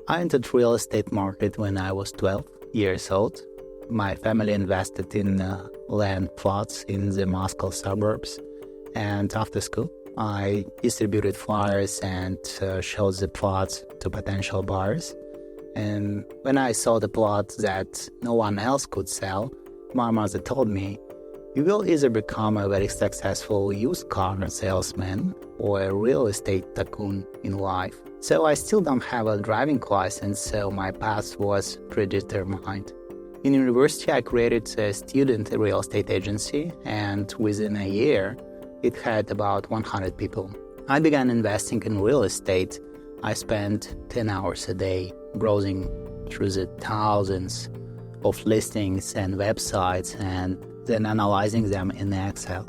I entered real estate market when I was 12 years old. My family invested in land plots in the Moscow suburbs. And after school, I distributed flyers and showed the plots to potential buyers. And when I saw the plot that no one else could sell, my mother told me, "You will either become a very successful used car salesman or a real estate tycoon in life." So I still don't have a driving license, so my path was predetermined. In university, I created a student real estate agency, and within a year, it had about 100 people. I began investing in real estate. I spent 10 hours a day browsing through the thousands of listings and websites and then analyzing them in Excel.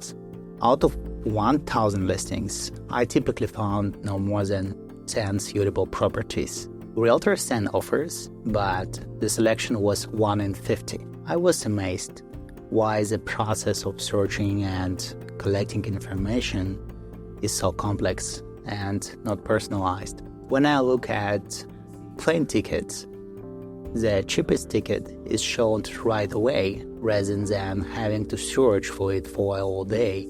Out of 1,000 listings, I typically found no more than 10 suitable properties. Realtors sent offers, but the selection was 1 in 50. I was amazed why the process of searching and collecting information is so complex and not personalized. When I look at plane tickets, the cheapest ticket is shown right away rather than having to search for it for all day.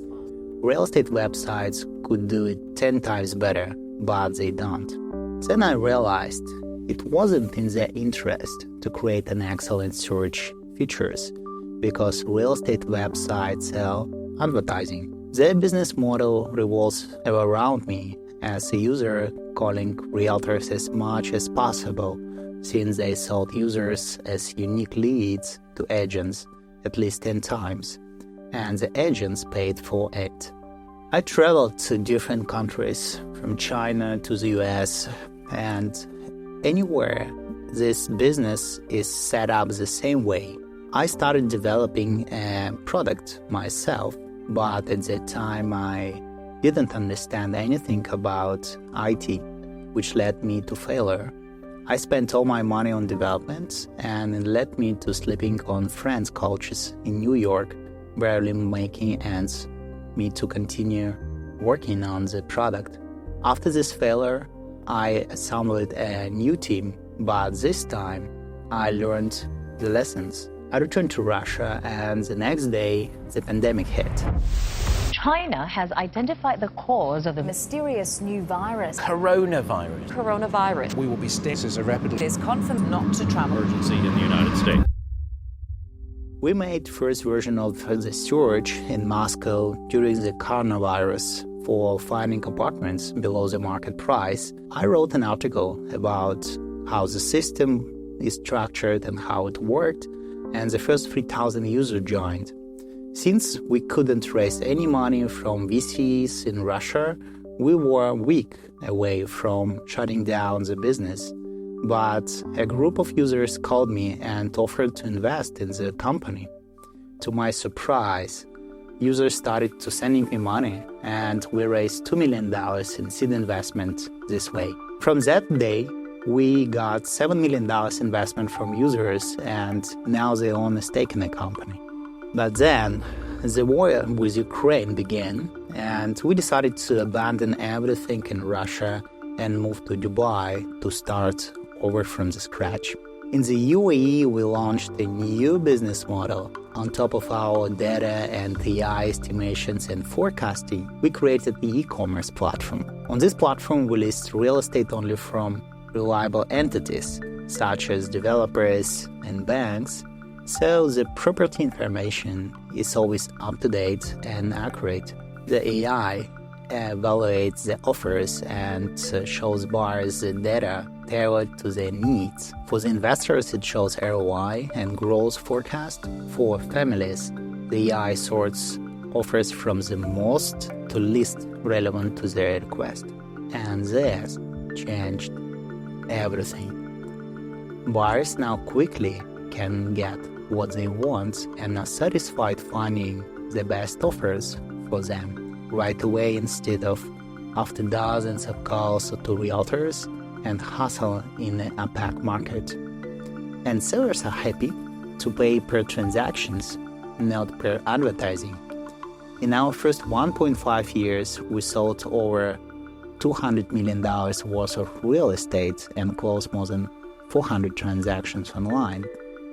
Real estate websites could do it 10 times better, but they don't. Then I realized it wasn't in their interest to create an excellent search features because real estate websites sell advertising. Their business model revolves around me as a user, calling realtors as much as possible, since they sold users as unique leads to agents at least 10 times, and the agents paid for it. I traveled to different countries, from China to the US, and anywhere this business is set up the same way. I started developing a product myself, but at that time I didn't understand anything about IT, which led me to failure. I spent all my money on development, and it led me to sleeping on friends' couches in New York, barely making ends meet to continue working on the product. After this failure, I assembled a new team, but this time I learned the lessons. I returned to Russia, and the next day, the pandemic hit. China has identified the cause of the mysterious new virus. Coronavirus. We will be staying as a rapidly. It is confirmed not to travel. Emergency in the United States. We made first version of the search in Moscow during the coronavirus for finding apartments below the market price. I wrote an article about how the system is structured and how it worked, and the first 3,000 users joined. Since we couldn't raise any money from VCs in Russia, we were a week away from shutting down the business. But a group of users called me and offered to invest in the company. To my surprise, users started to sending me money, and we raised $2 million in seed investment this way. From that day, we got $7 million investment from users, and now they own a stake in the company. But then, the war with Ukraine began, and we decided to abandon everything in Russia and move to Dubai to start over from the scratch. In the UAE, we launched a new business model. On top of our data and AI estimations and forecasting, we created the e-commerce platform. On this platform, we list real estate only from reliable entities, such as developers and banks, so the property information is always up to date and accurate. The AI evaluates the offers and shows buyers the data tailored to their needs. For the investors, it shows ROI and growth forecast. For families, the AI sorts offers from the most to least relevant to their request. And this changed everything. Buyers now quickly can get what they want and are satisfied finding the best offers for them right away instead of after dozens of calls to realtors and hustle in the opaque market. And sellers are happy to pay per transactions, not per advertising. In our first 1.5 years, we sold over $200 million worth of real estate and close more than 400 transactions online.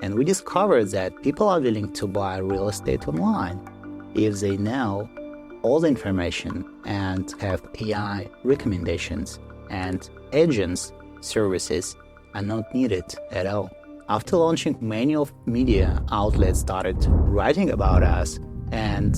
And we discovered that people are willing to buy real estate online if they know all the information and have AI recommendations, and agents' services are not needed at all. After launching, many of media outlets started writing about us and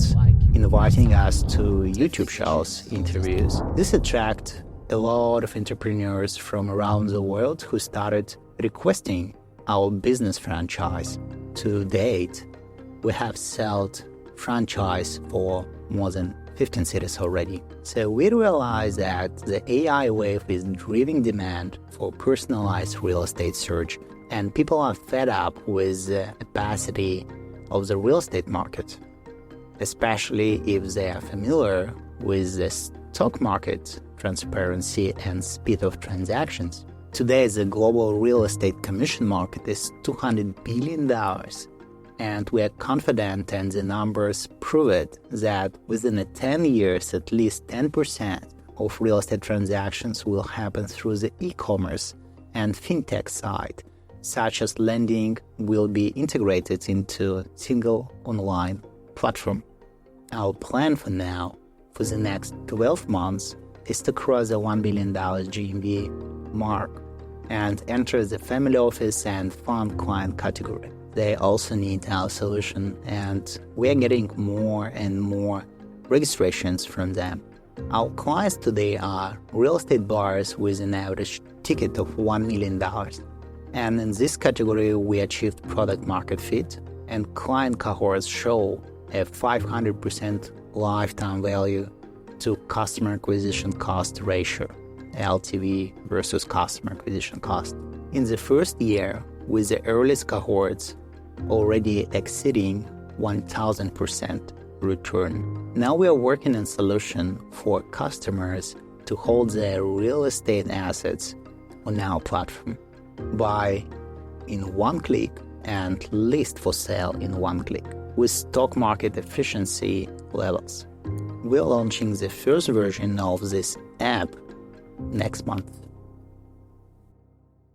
inviting us to YouTube shows, interviews. This attracted a lot of entrepreneurs from around the world who started requesting our business franchise. To date, we have sold franchise for more than 15 cities already. So we realize that the AI wave is driving demand for personalized real estate search, and people are fed up with the opacity of the real estate market, especially if they are familiar with the stock market transparency and speed of transactions. Today, the global real estate commission market is $200 billion, and we are confident, and the numbers prove it, that within 10 years, at least 10% of real estate transactions will happen through the e-commerce and fintech side, such as lending will be integrated into a single online platform. Our plan for now, for the next 12 months, is to cross the $1 billion GMV mark and enter the family office and fund client category. They also need our solution, and we are getting more and more registrations from them. Our clients today are real estate buyers with an average ticket of $1 million. And in this category, we achieved product market fit, and client cohorts show a 500% lifetime value to customer acquisition cost ratio, LTV versus customer acquisition cost. In the first year, with the earliest cohorts already exceeding 1,000% return. Now we are working on a solution for customers to hold their real estate assets on our platform, buy in one click and list for sale in one click with stock market efficiency levels. We're launching the first version of this app next month.